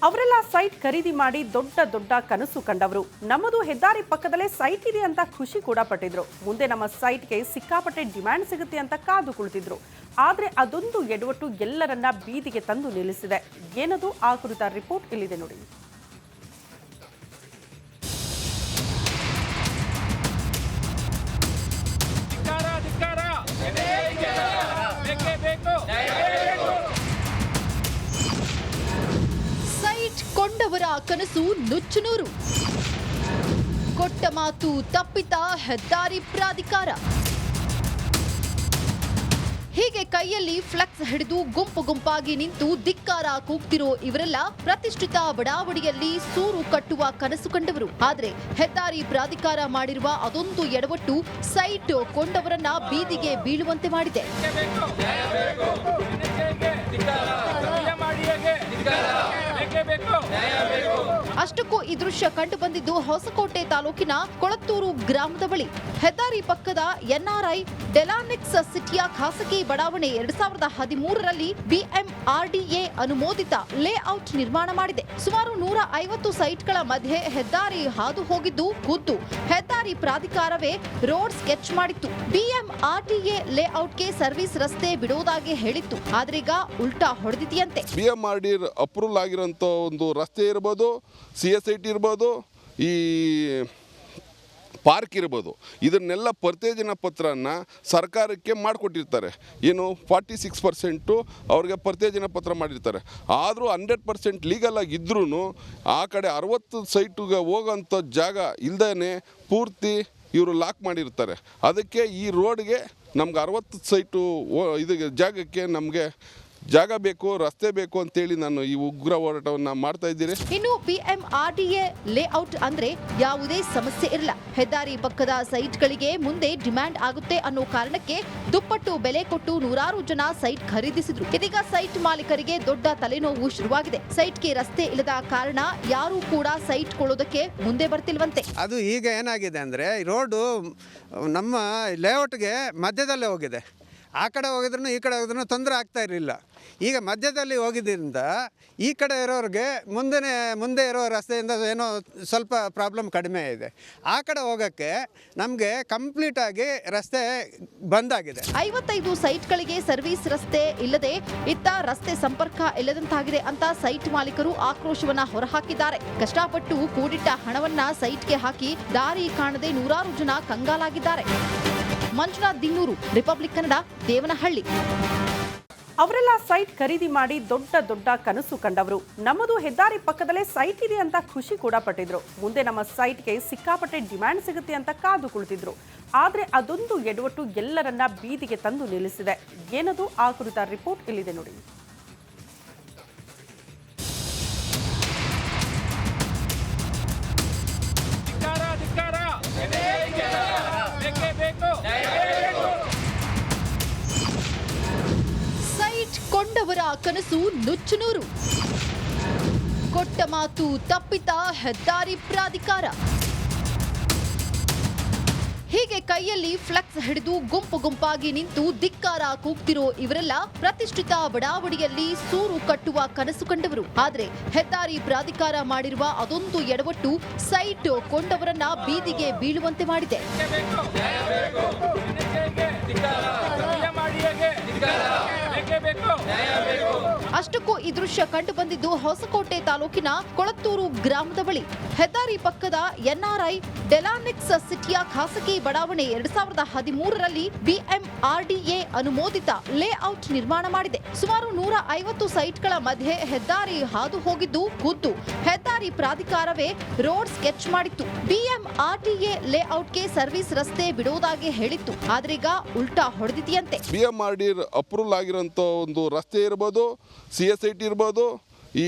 ಅವರೆಲ್ಲ ಸೈಟ್ ಖರೀದಿ ಮಾಡಿ ದೊಡ್ಡ ದೊಡ್ಡ ಕನಸು ಕಂಡವರು. ನಮ್ಮದು ಹೆದ್ದಾರಿ ಪಕ್ಕದಲ್ಲೇ ಸೈಟ್ ಇದೆ ಅಂತ ಖುಷಿ ಕೂಡ ಪಟ್ಟಿದ್ರು. ಮುಂದೆ ನಮ್ಮ ಸೈಟ್ಗೆ ಸಿಕ್ಕಾಪಟ್ಟೆ ಡಿಮ್ಯಾಂಡ್ ಸಿಗುತ್ತೆ ಅಂತ ಕಾದು ಕುಳಿತಿದ್ರು. ಆದರೆ ಅದೊಂದು ಎಡವಟ್ಟು ಎಲ್ಲರನ್ನ ಬೀದಿಗೆ ತಂದು ನಿಲ್ಲಿಸಿದೆ. ಏನದು ಆ ಕುರಿತ ರಿಪೋರ್ಟ್ ಇಲ್ಲಿದೆ ನೋಡಿ. ಸೈಟ್ ಕೊಂಡವರ ಕನಸು ನುಚ್ಚುನೂರು. ಕೊಟ್ಟ ಮಾತು ತಪ್ಪಿತ ಹೆದ್ದಾರಿ ಪ್ರಾಧಿಕಾರ. ಹೀಗೆ ಕೈಯಲ್ಲಿ ಫ್ಲೆಕ್ಸ್ ಹಿಡಿದು ಗುಂಪು ಗುಂಪಾಗಿ ನಿಂತು ಧಿಕ್ಕಾರ ಕೂಗ್ತಿರೋ ಇವರೆಲ್ಲ ಪ್ರತಿಷ್ಠಿತ ಬಡಾವಣೆಯಲ್ಲಿ ಸೂರು ಕಟ್ಟುವ ಕನಸು ಕಂಡವರು. ಆದ್ರೆ ಹೆದ್ದಾರಿ ಪ್ರಾಧಿಕಾರ ಮಾಡಿರುವ ಅದೊಂದು ಎಡವಟ್ಟು ಸೈಟ್ ಕೊಂಡವರನ್ನ ಬೀದಿಗೆ ಬೀಳುವಂತೆ ಮಾಡಿದೆ. ಅಷ್ಟಕ್ಕೂ ಈ ದೃಶ್ಯ ಕಂಡು ಬಂದಿದ್ದು ಹೊಸಕೋಟೆ ತಾಲೂಕಿನ ಕೊಳತ್ತೂರು ಗ್ರಾಮದ ಬಳಿ. ಹೆದ್ದಾರಿ ಪಕ್ಕದ ಎನ್ಆರ್ಐ ಡೆಲಾನಿಕ್ಸ್ ಸಿಟಿಯ ಖಾಸಗಿ ಬಡಾವಣೆ 2013ರಲ್ಲಿ ಬಿಎಂಆರ್ಡಿಎ ಅನುಮೋದಿತ ಲೇಔಟ್ ನಿರ್ಮಾಣ ಮಾಡಿದೆ. ಸುಮಾರು 150 ಸೈಟ್ಗಳ ಮಧ್ಯೆ ಹೆದ್ದಾರಿ ಹಾದು ಹೋಗಿದ್ದು ಖುದ್ದು ಹೆದ್ದಾರಿ ಪ್ರಾಧಿಕಾರವೇ ರೋಡ್ ಸ್ಕೆಚ್ ಮಾಡಿತ್ತು. ಬಿಎಂಆರ್ಡಿಎ ಲೇಔಟ್ಗೆ ಸರ್ವಿಸ್ ರಸ್ತೆ ಬಿಡುವುದಾಗಿ ಹೇಳಿತ್ತು. ಆದ್ರೀಗ ಉಲ್ಟಾ ಹೊಡೆದಿದೆಯಂತೆ. ಬಿಎಂಆರ್ಡಿ ಅಪ್ರೂವಲ್ ಆಗಿರೋಂಥ ಒಂದು ರಸ್ತೆ ಇರ್ಬೋದು, CSIT ಇರ್ಬೋದು, ಈ ಪಾರ್ಕ್ ಇರ್ಬೋದು, ಇದನ್ನೆಲ್ಲ ಪರ್ತೇಜಿನ ಪತ್ರನ ಸರ್ಕಾರಕ್ಕೆ ಮಾಡಿಕೊಟ್ಟಿರ್ತಾರೆ. ಏನು 46% ಅವ್ರಿಗೆ ಪರ್ತೇಜಿನ ಪತ್ರ ಮಾಡಿರ್ತಾರೆ. ಆದರೂ 100% ಲೀಗಲ್ ಆಗಿದ್ರೂ ಆ ಕಡೆ 60 ಸೈಟಿಗೆ ಹೋಗೋಂಥ ಜಾಗ ಇಲ್ದೇ ಪೂರ್ತಿ ಇವರು ಲಾಕ್ ಮಾಡಿರ್ತಾರೆ. ಅದಕ್ಕೆ ಈ ರೋಡ್ಗೆ ನಮ್ಗೆ 60 ಸೈಟು ಇದು ಜಾಗಕ್ಕೆ ನಮಗೆ ಜಾಗ ಬೇಕು, ರಸ್ತೆ ಬೇಕು ಅಂತೇಳಿ ನಾನು ಈ ಉಗ್ರ ಹೋರಾಟವನ್ನು ಮಾಡ್ತಾ ಇದ್ದೀನಿ. ಇನ್ನು ಬಿಎಂಆರ್ಡಿಎ ಲೇಔಟ್ ಅಂದ್ರೆ ಯಾವುದೇ ಸಮಸ್ಯೆ ಇರಲ್ಲ. ಹೆದ್ದಾರಿ ಪಕ್ಕದ ಸೈಟ್ಗಳಿಗೆ ಮುಂದೆ ಡಿಮ್ಯಾಂಡ್ ಆಗುತ್ತೆ ಅನ್ನೋ ಕಾರಣಕ್ಕೆ ದುಪ್ಪಟ್ಟು ಬೆಲೆ ಕೊಟ್ಟು ನೂರಾರು ಜನ ಸೈಟ್ ಖರೀದಿಸಿದ್ರು. ಇದೀಗ ಸೈಟ್ ಮಾಲೀಕರಿಗೆ ದೊಡ್ಡ ತಲೆನೋವು ಶುರುವಾಗಿದೆ. ಸೈಟ್ಗೆ ರಸ್ತೆ ಇಲ್ಲದ ಕಾರಣ ಯಾರೂ ಕೂಡ ಸೈಟ್ ಕೊಳ್ಳೋದಕ್ಕೆ ಮುಂದೆ ಬರ್ತಿಲ್ವಂತೆ. ಅದು ಈಗ ಏನಾಗಿದೆ ಅಂದರೆ ರೋಡು ನಮ್ಮ ಲೇಔಟ್ಗೆ ಮಧ್ಯದಲ್ಲೇ ಹೋಗಿದೆ. ಆ ಕಡೆ ಹೋಗಿದ್ರು ಈ ಕಡೆ ಹೋಗಿದ್ರು ತೊಂದರೆ ಆಗ್ತಾ ಇರಲಿಲ್ಲ. ಈಗ ಮಧ್ಯದಲ್ಲಿ ಹೋಗಿದ್ದರಿಂದ ಈ ಕಡೆ ಇರೋರಿಗೆ ಮುಂದೆ ಇರೋ ರಸ್ತೆಯಿಂದ ಏನೋ ಸ್ವಲ್ಪ ಪ್ರಾಬ್ಲಮ್ ಕಡಿಮೆ ಇದೆ. ಆ ಕಡೆ ಹೋಗೋಕ್ಕೆ ನಮಗೆ ಕಂಪ್ಲೀಟಾಗಿ ರಸ್ತೆ ಬಂದಾಗಿದೆ. 55 ಸೈಟ್ಗಳಿಗೆ ಸರ್ವಿಸ್ ರಸ್ತೆ ಇಲ್ಲದೆ ಇತ್ತ ರಸ್ತೆ ಸಂಪರ್ಕ ಇಲ್ಲದಂತಾಗಿದೆ ಅಂತ ಸೈಟ್ ಮಾಲೀಕರು ಆಕ್ರೋಶವನ್ನ ಹೊರಹಾಕಿದ್ದಾರೆ. ಕಷ್ಟಪಟ್ಟು ಕೂಡಿಟ್ಟ ಹಣವನ್ನ ಸೈಟ್ಗೆ ಹಾಕಿ ದಾರಿ ಕಾಣದೆ ನೂರಾರು ಜನ ಕಂಗಾಲಾಗಿದ್ದಾರೆ. ಮಂಜುನಾಥ್ ದಿನ್ನೂರು, ರಿಪಬ್ಲಿಕ್ ಕನ್ನಡ, ದೇವನಹಳ್ಳಿ. ಅವರೆಲ್ಲ ಸೈಟ್ ಖರೀದಿ ಮಾಡಿ ದೊಡ್ಡ ದೊಡ್ಡ ಕನಸು ಕಂಡವರು. ನಮ್ಮದು ಹೆದ್ದಾರಿ ಪಕ್ಕದಲ್ಲೇ ಸೈಟ್ ಇದೆ ಅಂತ ಖುಷಿ ಕೂಡ ಪಟ್ಟಿದ್ರು. ಮುಂದೆ ನಮ್ಮ ಸೈಟ್ಗೆ ಸಿಕ್ಕಾಪಟ್ಟೆ ಡಿಮ್ಯಾಂಡ್ ಸಿಗುತ್ತೆ ಅಂತ ಕಾದು ಕುಳಿತಿದ್ರು. ಆದರೆ ಅದೊಂದು ಎಡವಟ್ಟು ಎಲ್ಲರನ್ನ ಬೀದಿಗೆ ತಂದು ನಿಲ್ಲಿಸಿದೆ. ಏನದು ಆ ಕುರಿತ ರಿಪೋರ್ಟ್ ಇಲ್ಲಿದೆ ನೋಡಿ. ಸೈಟ್ ಕೊಂಡವರ ಕನಸು ನುಚ್ಚುನೂರು. ಕೊಟ್ಟ ಮಾತು ತಪ್ಪಿತ ಹೆದ್ದಾರಿ ಪ್ರಾಧಿಕಾರ. ಹೀಗೆ ಕೈಯಲ್ಲಿ ಫ್ಲೆಕ್ಸ್ ಹಿಡಿದು ಗುಂಪು ಗುಂಪಾಗಿ ನಿಂತು ಧಿಕ್ಕಾರ ಕೂಗ್ತಿರೋ ಇವರೆಲ್ಲ ಪ್ರತಿಷ್ಠಿತ ಬಡಾವಣೆಯಲ್ಲಿ ಸೂರು ಕಟ್ಟುವ ಕನಸು ಕಂಡವರು. ಆದ್ರೆ ಹೆದ್ದಾರಿ ಪ್ರಾಧಿಕಾರ ಮಾಡಿರುವ ಅದೊಂದು ಎಡವಟ್ಟು ಸೈಟ್ ಕೊಂಡವರನ್ನ ಬೀದಿಗೆ ಬೀಳುವಂತೆ ಮಾಡಿದೆ. ಅಷ್ಟಕ್ಕೂ ಈ ದೃಶ್ಯ ಕಂಡು ಬಂದಿದ್ದು ಹೊಸಕೋಟೆ ತಾಲೂಕಿನ ಕೊಳತ್ತೂರು ಗ್ರಾಮದ ಬಳಿ. ಹೆದ್ದಾರಿ ಪಕ್ಕದ ಎನ್ಆರ್ಐ ಡೆಲಾನಿಕ್ಸ್ ಸಿಟಿಯ ಖಾಸಗಿ ಬಡಾವಣೆ 2013ರಲ್ಲಿ ಬಿಎಂಆರ್ಡಿಎ ಅನುಮೋದಿತ ಲೇಔಟ್ ನಿರ್ಮಾಣ ಮಾಡಿದೆ. ಸುಮಾರು 150 ಸೈಟ್ಗಳ ಮಧ್ಯೆ ಹೆದ್ದಾರಿ ಹಾದು ಹೋಗಿದ್ದು ಖುದ್ದು ಹೆದ್ದಾರಿ ಪ್ರಾಧಿಕಾರವೇ ರೋಡ್ ಸ್ಕೆಚ್ ಮಾಡಿತ್ತು. ಬಿಎಂಆರ್ಡಿಎ ಲೇಔಟ್ಗೆ ಸರ್ವಿಸ್ ರಸ್ತೆ ಬಿಡುವುದಾಗಿ ಹೇಳಿತ್ತು. ಆದ್ರೀಗ ಉಲ್ಟಾ ಹೊಡೆದಿದೆಯಂತೆ. ಬಿಎಂಆರ್ಡಿ ಅಪ್ರೂವಲ್ ಆಗಿರೋಂಥ ಒಂದು ರಸ್ತೆ ಇರ್ಬೋದು, CSIT ಇರ್ಬೋದು, ಈ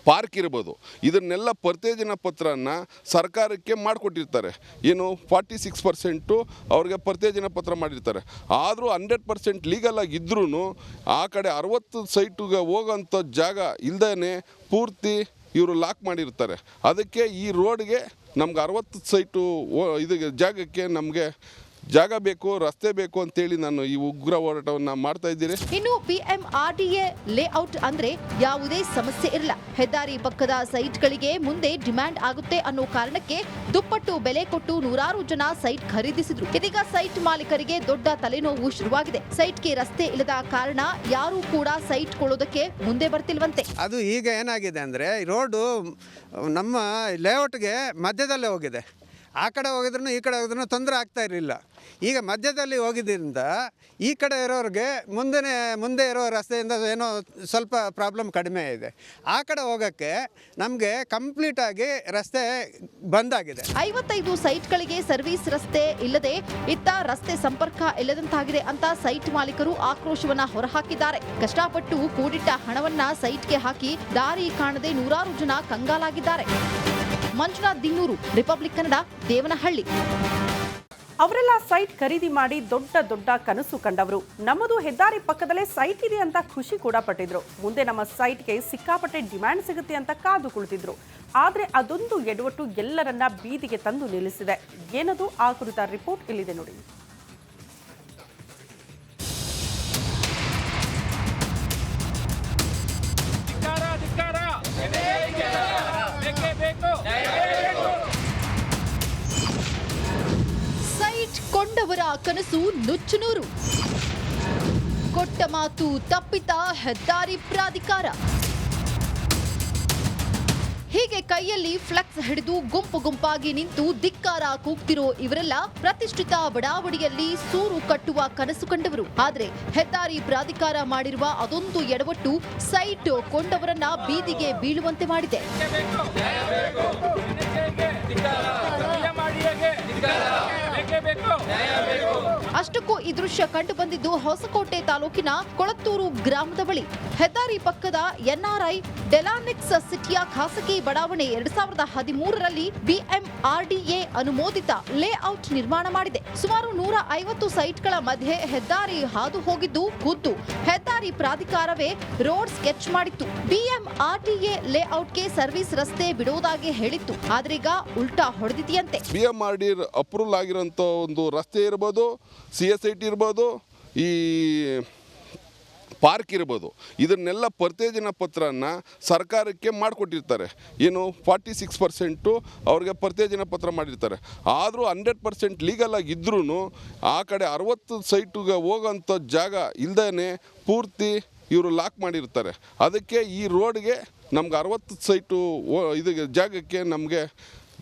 ಪಾರ್ಕ್ ಇರ್ಬೋದು, ಇದನ್ನೆಲ್ಲ ಪರ್ತೇಜಿನ ಪತ್ರನ ಸರ್ಕಾರಕ್ಕೆ ಮಾಡಿಕೊಟ್ಟಿರ್ತಾರೆ. ಏನು 46% ಅವ್ರಿಗೆ ಪರ್ತೇಜಿನ ಪತ್ರ ಮಾಡಿರ್ತಾರೆ. ಆದರೂ 100% ಲೀಗಲ್ ಆಗಿದ್ರೂ ಆ ಕಡೆ 60 ಸೈಟಿಗೆ ಹೋಗೋಂಥ ಜಾಗ ಇಲ್ದೇ ಪೂರ್ತಿ ಇವರು ಲಾಕ್ ಮಾಡಿರ್ತಾರೆ. ಅದಕ್ಕೆ ಈ ರೋಡ್ಗೆ ನಮ್ಗೆ 60 ಸೈಟು ಇದು ಜಾಗಕ್ಕೆ ನಮಗೆ ಜಾಗ ಬೇಕು, ರಸ್ತೆ ಬೇಕು ಅಂತೇಳಿ ನಾನು ಈ ಉಗ್ರ ಹೋರಾಟವನ್ನು ಮಾಡ್ತಾ ಇದ್ದೀನಿ. ಇನ್ನು ಬಿಎಂಆರ್ಡಿಎ ಲೇಔಟ್ ಅಂದ್ರೆ ಯಾವುದೇ ಸಮಸ್ಯೆ ಇರಲ್ಲ. ಹೆದ್ದಾರಿ ಪಕ್ಕದ ಸೈಟ್ಗಳಿಗೆ ಮುಂದೆ ಡಿಮ್ಯಾಂಡ್ ಆಗುತ್ತೆ ಅನ್ನೋ ಕಾರಣಕ್ಕೆ ದುಪ್ಪಟ್ಟು ಬೆಲೆ ಕೊಟ್ಟು ನೂರಾರು ಜನ ಸೈಟ್ ಖರೀದಿಸಿದ್ರು. ಇದೀಗ ಸೈಟ್ ಮಾಲೀಕರಿಗೆ ದೊಡ್ಡ ತಲೆನೋವು ಶುರುವಾಗಿದೆ. ಸೈಟ್ಗೆ ರಸ್ತೆ ಇಲ್ಲದ ಕಾರಣ ಯಾರೂ ಕೂಡ ಸೈಟ್ ಕೊಳ್ಳೋದಕ್ಕೆ ಮುಂದೆ ಬರ್ತಿಲ್ವಂತೆ. ಅದು ಈಗ ಏನಾಗಿದೆ ಅಂದರೆ ರೋಡು ನಮ್ಮ ಲೇಔಟ್ಗೆ ಮಧ್ಯದಲ್ಲೇ ಹೋಗಿದೆ. ಆ ಕಡೆ ಹೋಗಿದ್ರು ಈ ಕಡೆ ಹೋಗಿದ್ರು ತೊಂದರೆ ಆಗ್ತಾ ಇರಲಿಲ್ಲ. ಈಗ ಮಧ್ಯದಲ್ಲಿ ಹೋಗಿದ್ದರಿಂದ ಈ ಕಡೆ ಇರೋರಿಗೆ ಮುಂದೆ ಇರೋ ರಸ್ತೆಯಿಂದ ಏನೋ ಸ್ವಲ್ಪ ಪ್ರಾಬ್ಲಮ್ ಕಡಿಮೆ ಇದೆ. ಆ ಕಡೆ ಹೋಗೋಕ್ಕೆ ನಮಗೆ ಕಂಪ್ಲೀಟಾಗಿ ರಸ್ತೆ ಬಂದಾಗಿದೆ. 55 ಸೈಟ್ಗಳಿಗೆ ಸರ್ವಿಸ್ ರಸ್ತೆ ಇಲ್ಲದೆ ಇತ್ತ ರಸ್ತೆ ಸಂಪರ್ಕ ಇಲ್ಲದಂತಾಗಿದೆ ಅಂತ ಸೈಟ್ ಮಾಲೀಕರು ಆಕ್ರೋಶವನ್ನ ಹೊರಹಾಕಿದ್ದಾರೆ. ಕಷ್ಟಪಟ್ಟು ಕೂಡಿಟ್ಟ ಹಣವನ್ನ ಸೈಟ್ಗೆ ಹಾಕಿ ದಾರಿ ಕಾಣದೆ ನೂರಾರು ಜನ ಕಂಗಾಲಾಗಿದ್ದಾರೆ. ಮಂಜುನಾಥ್ ದಿನ್ನೂರು, ರಿಪಬ್ಲಿಕ್ ಕನ್ನಡ, ದೇವನಹಳ್ಳಿ. ಅವರೆಲ್ಲ ಸೈಟ್ ಖರೀದಿ ಮಾಡಿ ದೊಡ್ಡ ದೊಡ್ಡ ಕನಸು ಕಂಡವರು. ನಮ್ಮದು ಹೆದ್ದಾರಿ ಪಕ್ಕದಲ್ಲೇ ಸೈಟ್ ಇದೆ ಅಂತ ಖುಷಿ ಕೂಡ ಪಟ್ಟಿದ್ರು. ಮುಂದೆ ನಮ್ಮ ಸೈಟ್ಗೆ ಸಿಕ್ಕಾಪಟ್ಟೆ ಡಿಮ್ಯಾಂಡ್ ಸಿಗುತ್ತೆ ಅಂತ ಕಾದು ಕುಳಿತಿದ್ರು. ಆದರೆ ಅದೊಂದು ಎಡವಟ್ಟು ಎಲ್ಲರನ್ನ ಬೀದಿಗೆ ತಂದು ನಿಲ್ಲಿಸಿದೆ. ಏನದು ಆ ಕುರಿತ ರಿಪೋರ್ಟ್ ಇಲ್ಲಿದೆ ನೋಡಿ. ಸೈಟ್ ಕೊಂಡವರ ಕನಸು ನುಚ್ಚುನೂರು. ಕೊಟ್ಟ ಮಾತು ತಪ್ಪಿತ ಹೆದ್ದಾರಿ ಪ್ರಾಧಿಕಾರ. ಹೀಗೆ ಕೈಯಲ್ಲಿ ಫ್ಲೆಕ್ಸ್ ಹಿಡಿದು ಗುಂಪು ಗುಂಪಾಗಿ ನಿಂತು ಧಿಕ್ಕಾರ ಕೂಗ್ತಿರೋ ಇವರೆಲ್ಲ ಪ್ರತಿಷ್ಠಿತ ಬಡಾವಣೆಯಲ್ಲಿ ಸೂರು ಕಟ್ಟುವ ಕನಸು ಕಂಡವರು. ಆದ್ರೆ ಹೆದ್ದಾರಿ ಪ್ರಾಧಿಕಾರ ಮಾಡಿರುವ ಅದೊಂದು ಎಡವಟ್ಟು ಸೈಟ್ ಕೊಂಡವರನ್ನ ಬೀದಿಗೆ ಬೀಳುವಂತೆ ಮಾಡಿದೆ. ಅಷ್ಟಕ್ಕೂ ಈ ದೃಶ್ಯ ಕಂಡು ಬಂದಿದ್ದು ಹೊಸಕೋಟೆ ತಾಲೂಕಿನ ಕೊಳತ್ತೂರು ಗ್ರಾಮದ ಬಳಿ. ಹೆದ್ದಾರಿ ಪಕ್ಕದ ಎನ್ಆರ್ಐ ಡೆಲಾನಿಕ್ಸ್ ಸಿಟಿಯ ಖಾಸಗಿ ಬಡಾವಣೆ 2013ರಲ್ಲಿ ಬಿಎಂಆರ್ಡಿಎ ಅನುಮೋದಿತ ಲೇಔಟ್ ನಿರ್ಮಾಣ ಮಾಡಿದೆ. ಸುಮಾರು 150 ಸೈಟ್ಗಳ ಮಧ್ಯೆ ಹೆದ್ದಾರಿ ಹಾದು ಹೋಗಿದ್ದು ಖುದ್ದು ಹೆದ್ದಾರಿ ಪ್ರಾಧಿಕಾರವೇ ರೋಡ್ ಸ್ಕೆಚ್ ಮಾಡಿತ್ತು. ಬಿಎಂಆರ್ಡಿಎ ಲೇಔಟ್ಗೆ ಸರ್ವಿಸ್ ರಸ್ತೆ ಬಿಡೋದಾಗಿ ಹೇಳಿತ್ತು. ಆದ್ರೀಗ ಉಲ್ಟಾ ಹೊಡೆದಿದೆಯಂತೆ. ಬಿಎಂಆರ್ಡಿ ಅಪ್ರೂವಲ್ ಆಗಿರೋಂಥ ಒಂದು ರಸ್ತೆ ಇರ್ಬೋದು, CSIT ಇರ್ಬೋದು, ಈ ಪಾರ್ಕ್ ಇರ್ಬೋದು, ಇದನ್ನೆಲ್ಲ ಪರ್ತೇಜಿನ ಪತ್ರನ ಸರ್ಕಾರಕ್ಕೆ ಮಾಡಿಕೊಟ್ಟಿರ್ತಾರೆ. ಏನು 46% ಅವ್ರಿಗೆ ಪರ್ತೇಜಿನ ಪತ್ರ ಮಾಡಿರ್ತಾರೆ. ಆದರೂ 100% ಲೀಗಲ್ ಆಗಿದ್ರೂ ಆ ಕಡೆ 60 ಸೈಟಿಗೆ ಹೋಗೋಂಥ ಜಾಗ ಇಲ್ದೇ ಪೂರ್ತಿ ಇವರು ಲಾಕ್ ಮಾಡಿರ್ತಾರೆ. ಅದಕ್ಕೆ ಈ ರೋಡ್ಗೆ ನಮ್ಗೆ 60 ಸೈಟು ಇದು ಜಾಗಕ್ಕೆ ನಮಗೆ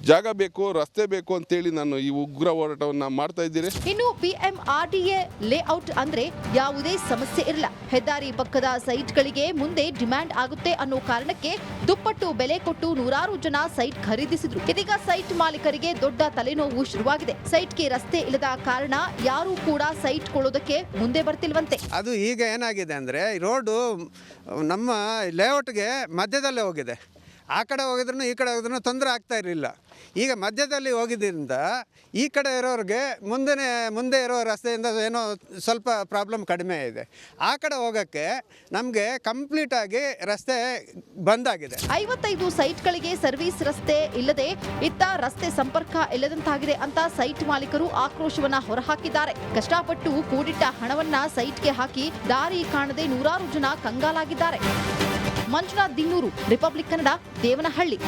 ಜಾಗ ಬೇಕು, ರಸ್ತೆ ಬೇಕು ಅಂತೇಳಿ ನಾನು ಈ ಉಗ್ರ ಹೋರಾಟವನ್ನು ಮಾಡ್ತಾ ಇದ್ದೀನಿ. ಇನ್ನು ಬಿಎಂಆರ್ಡಿಎ ಲೇಔಟ್ ಅಂದ್ರೆ ಯಾವುದೇ ಸಮಸ್ಯೆ ಇರಲ್ಲ. ಹೆದ್ದಾರಿ ಪಕ್ಕದ ಸೈಟ್ಗಳಿಗೆ ಮುಂದೆ ಡಿಮ್ಯಾಂಡ್ ಆಗುತ್ತೆ ಅನ್ನೋ ಕಾರಣಕ್ಕೆ ದುಪ್ಪಟ್ಟು ಬೆಲೆ ಕೊಟ್ಟು ನೂರಾರು ಜನ ಸೈಟ್ ಖರೀದಿಸಿದ್ರು. ಇದೀಗ ಸೈಟ್ ಮಾಲೀಕರಿಗೆ ದೊಡ್ಡ ತಲೆನೋವು ಶುರುವಾಗಿದೆ. ಸೈಟ್ಗೆ ರಸ್ತೆ ಇಲ್ಲದ ಕಾರಣ ಯಾರೂ ಕೂಡ ಸೈಟ್ ಕೊಳ್ಳೋದಕ್ಕೆ ಮುಂದೆ ಬರ್ತಿಲ್ವಂತೆ. ಅದು ಈಗ ಏನಾಗಿದೆ ಅಂದರೆ ರೋಡು ನಮ್ಮ ಲೇಔಟ್ಗೆ ಮಧ್ಯದಲ್ಲೇ ಹೋಗಿದೆ. ಆ ಕಡೆ ಹೋಗಿದ್ರು ಈ ಕಡೆ ಹೋಗಿದ್ರು ತೊಂದರೆ ಆಗ್ತಾ ಇರಲಿಲ್ಲ. ಈಗ ಮಧ್ಯದಲ್ಲಿ ಹೋಗಿದ್ದರಿಂದ ಈ ಕಡೆ ಇರೋರಿಗೆ ಮುಂದೆ ಇರೋ ರಸ್ತೆಯಿಂದ ಏನೋ ಸ್ವಲ್ಪ ಪ್ರಾಬ್ಲಮ್ ಕಡಿಮೆ ಇದೆ. ಆ ಕಡೆ ಹೋಗೋಕ್ಕೆ ನಮಗೆ ಕಂಪ್ಲೀಟಾಗಿ ರಸ್ತೆ ಬಂದಾಗಿದೆ. 55 ಸೈಟ್ಗಳಿಗೆ ಸರ್ವಿಸ್ ರಸ್ತೆ ಇಲ್ಲದೆ ಇತ್ತ ರಸ್ತೆ ಸಂಪರ್ಕ ಇಲ್ಲದಂತಾಗಿದೆ ಅಂತ ಸೈಟ್ ಮಾಲೀಕರು ಆಕ್ರೋಶವನ್ನ ಹೊರಹಾಕಿದ್ದಾರೆ. ಕಷ್ಟಪಟ್ಟು ಕೂಡಿಟ್ಟ ಹಣವನ್ನ ಸೈಟ್ಗೆ ಹಾಕಿ ದಾರಿ ಕಾಣದೆ ನೂರಾರು ಜನ ಕಂಗಾಲಾಗಿದ್ದಾರೆ. ಮಂಜುನಾಥ್ ದಿನ್ನೂರು, ರಿಪಬ್ಲಿಕ್ ಕನ್ನಡ, ದೇವನಹಳ್ಳಿ.